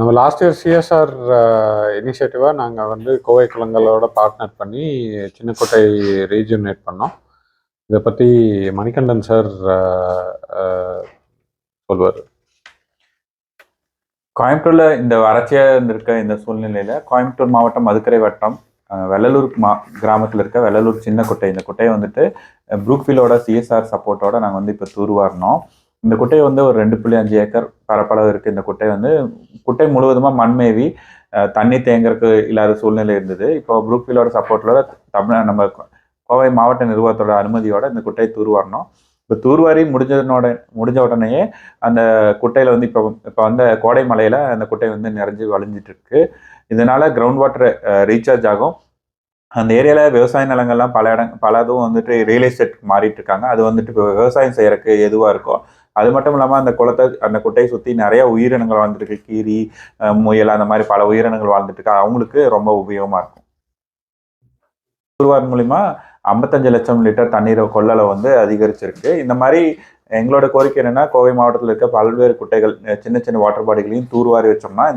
நம்ம last year CSR இனிஷியேட்டிவாக நாங்கள் வந்து கோவை குளங்களோட பார்ட்னர் பண்ணி சின்னக்கோட்டை ரீஜுனேட் பண்ணோம். இதை பற்றி மணிகண்டன் சார் சொல்வார். கோயம்புத்தூர்ல இந்த வறட்சியா இருந்திருக்க இந்த சூழ்நிலையில கோயம்புத்தூர் மாவட்டம் மதுக்கரை வட்டம் வெள்ளலூர் கிராமத்தில் இருக்க வெள்ளலூர் சின்ன குட்டை, இந்த குட்டையை வந்துட்டு ப்ரூக்ஃபீல்டோட சிஎஸ்ஆர் சப்போர்ட்டோட நாங்கள் வந்து இப்போ தூர்வாரினோம். இந்த குட்டை வந்து ஒரு 2.5 ஏக்கர் பரப்பளவு இருக்குது. இந்த குட்டை வந்து குட்டை முழுவதுமாக மண்மேவி தண்ணி தேங்கறதுக்கு இல்லாத சூழ்நிலை இருந்தது. இப்போ ப்ரூக்ஃபீல்டோட சப்போர்ட்டோட நம்ம கோவை மாவட்ட நிர்வாகத்தோட அனுமதியோட இந்த குட்டையை தூர்வாரினோம். இப்போ தூர்வாரி முடிஞ்ச உடனேயே அந்த குட்டையில் வந்து இப்போ வந்த கோடை மலையில் அந்த குட்டை வந்து நிறைஞ்சு வழிஞ்சிட்டு இருக்கு. இதனால கிரவுண்ட் வாட்டர் ரீசார்ஜ் ஆகும். அந்த ஏரியாவில் விவசாய நிலங்கள்லாம் பலதும் வந்துட்டு ரியல் எஸ்டேட்டுக்கு மாறிட்டு இருக்காங்க. அது வந்துட்டு இப்போ விவசாயம் செய்யறதுக்கு எதுவாக இருக்கும். அது மட்டும் இல்லாமல் அந்த குட்டையை சுற்றி நிறைய உயிரினங்கள் வாழ்ந்துருக்கு. கீரி, முயல், அந்த மாதிரி பல உயிரினங்கள் வாழ்ந்துட்டு இருக்கு. அவங்களுக்கு ரொம்ப உபயோகமாக இருக்கும். தூர்வார் மூலிமா 55 லட்சம் லிட்டர் தண்ணீரை கொள்ளளவு வந்து அதிகரிச்சிருக்கு. இந்த மாதிரி எங்களோட கோரிக்கை என்னன்னா, கோவை மாவட்டத்தில் இருக்க பல்வேறு குட்டைகள், சின்ன சின்ன வாட்டர் பாடிகளையும் தூர்வாரி வச்சோம்னா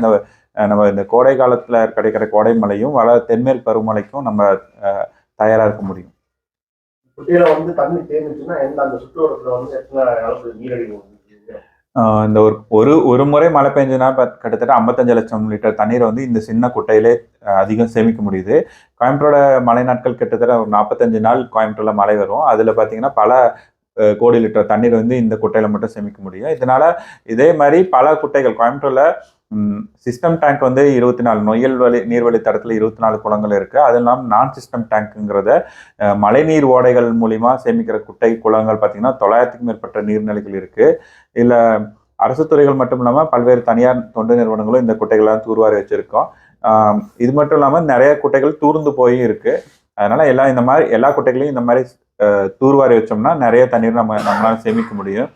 நம்ம இந்த கோடை காலத்தில் கிடைக்கிற கோடை மழையும் தென்மேற்கு பருவமழைக்கும் நம்ம தயாராக இருக்க முடியும். குட்டையில வந்து தண்ணி தேங்குச்சுன்னா அந்த சுற்றுவட்டத்தில் வந்து எத்தனை அளவு நீரழிவு? இந்த ஒரு முறை மழை பெஞ்சுன்னா கிட்டத்தட்ட 55 லட்சம் லிட்டர் தண்ணீரை வந்து இந்த சின்ன குட்டையிலே அதிகம் சேமிக்க முடியுது. கோயம்புத்தூரோட மழை நாட்கள் கிட்டத்தட்ட ஒரு 45 நாள் கோயம்புத்தூர்ல மழை வரும். அதில் பார்த்தீங்கன்னா பல கோடி லிட்டர் தண்ணீர் வந்து இந்த குட்டையில மட்டும் சேமிக்க முடியும். இதனால இதே மாதிரி பல குட்டைகள் கோயம்புத்தூர்ல சிஸ்டம் டேங்க் வந்து 24 நொய்யல் நீர்வழி தடத்தில் 24 குளங்கள் இருக்கு. அது இல்லாமல் நான் சிஸ்டம் டேங்க்குங்கிறத மழைநீர் ஓடைகள் மூலிமா சேமிக்கிற குட்டை குளங்கள் பார்த்தீங்கன்னா 900க்கும் மேற்பட்ட நீர்நிலைகள் இருக்கு. இதில் அரசு துறைகள் மட்டும் இல்லாமல் பல்வேறு தனியார் தொண்டு நிறுவனங்களும் இந்த குட்டைகள்லாம் தூர்வாரி வச்சிருக்கோம். இது மட்டும் இல்லாமல் நிறைய குட்டைகள் தூர்ந்து போய் இருக்கு. அதனால எல்லா குட்டைகளையும் இந்த மாதிரி தூர்வாரி வச்சோம்னா நிறைய தண்ணீர் நம்மளால சேமிக்க முடியும்.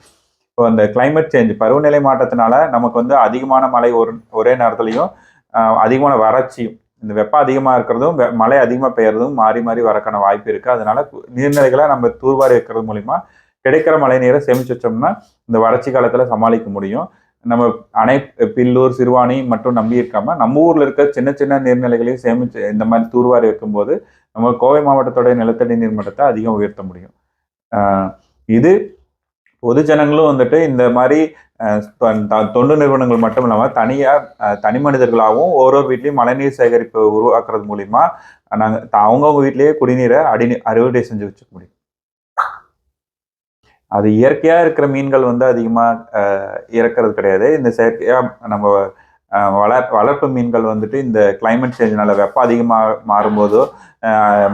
இப்போ அந்த கிளைமேட் சேஞ்ச், பருவநிலை மாற்றத்தினால நமக்கு வந்து அதிகமான மழை ஒரே நேரத்துலையும் அதிகமான வறட்சியும், இந்த வெப்பம் அதிகமாக இருக்கிறதும் மழை அதிகமாக பெய்யறதும் மாறி மாறி வரக்கான வாய்ப்பு இருக்குது. அதனால நீர்நிலைகளை நம்ம தூர்வாரி வைக்கிறது மூலிமா கிடைக்கிற மழை நீரை சேமிச்சு வச்சோம்னா இந்த வறட்சி காலத்தில் சமாளிக்க முடியும். நம்ம பில்லூர், சிறுவாணி மட்டும் நம்பி இருக்காம நம்ம ஊரில் இருக்க சின்ன சின்ன நீர்நிலைகளையும் சேமிச்சு இந்த மாதிரி தூர்வாரி வைக்கும்போது நம்ம கோவை மாவட்டத்தோடைய நிலத்தடி நீர்மட்டத்தை அதிகம் உயர்த்த முடியும். இது பொதுஜனங்களும் வந்துட்டு இந்த மாதிரி தொண்டு நிறுவனங்கள் மட்டும் இல்லாமல் தனி மனிதர்களாகவும் ஒரு வீட்லேயும் மழைநீர் சேகரிப்பு உருவாக்குறது மூலிமா நாங்கள் அவங்கவுங்க வீட்லேயே குடிநீரை அறுவடை செஞ்சு வச்சுக்க முடியும். அது இயற்கையாக இருக்கிற மீன்கள் வந்து அதிகமாக இறக்கிறது கிடையாது. இந்த செயற்கையாக நம்ம வளர்ப்பு மீன்கள் வந்துட்டு இந்த கிளைமேட் சேஞ்சினால வெப்பம் அதிகமாக மாறும்போதோ,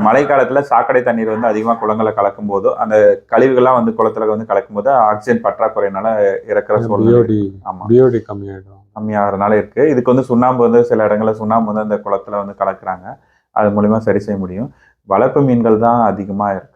மழை காலத்தில் சாக்கடை தண்ணீர் வந்து அதிகமாக குளங்களை கலக்கும் போதோ, அந்த கழிவுகள்லாம் வந்து குளத்துல வந்து கலக்கும் போது ஆக்சிஜன் பற்றாக்குறையினால இறக்குற சூழ்நிலை கம்மியாகிறதுனால இருக்கு. இதுக்கு வந்து சுண்ணாம்பு வந்து சில இடங்களில் சுண்ணாம்பு வந்து அந்த குளத்துல வந்து கலக்குறாங்க. அது மூலிமா சரி செய்ய முடியும். வளர்ப்பு மீன்கள் தான் அதிகமாக இருக்கு.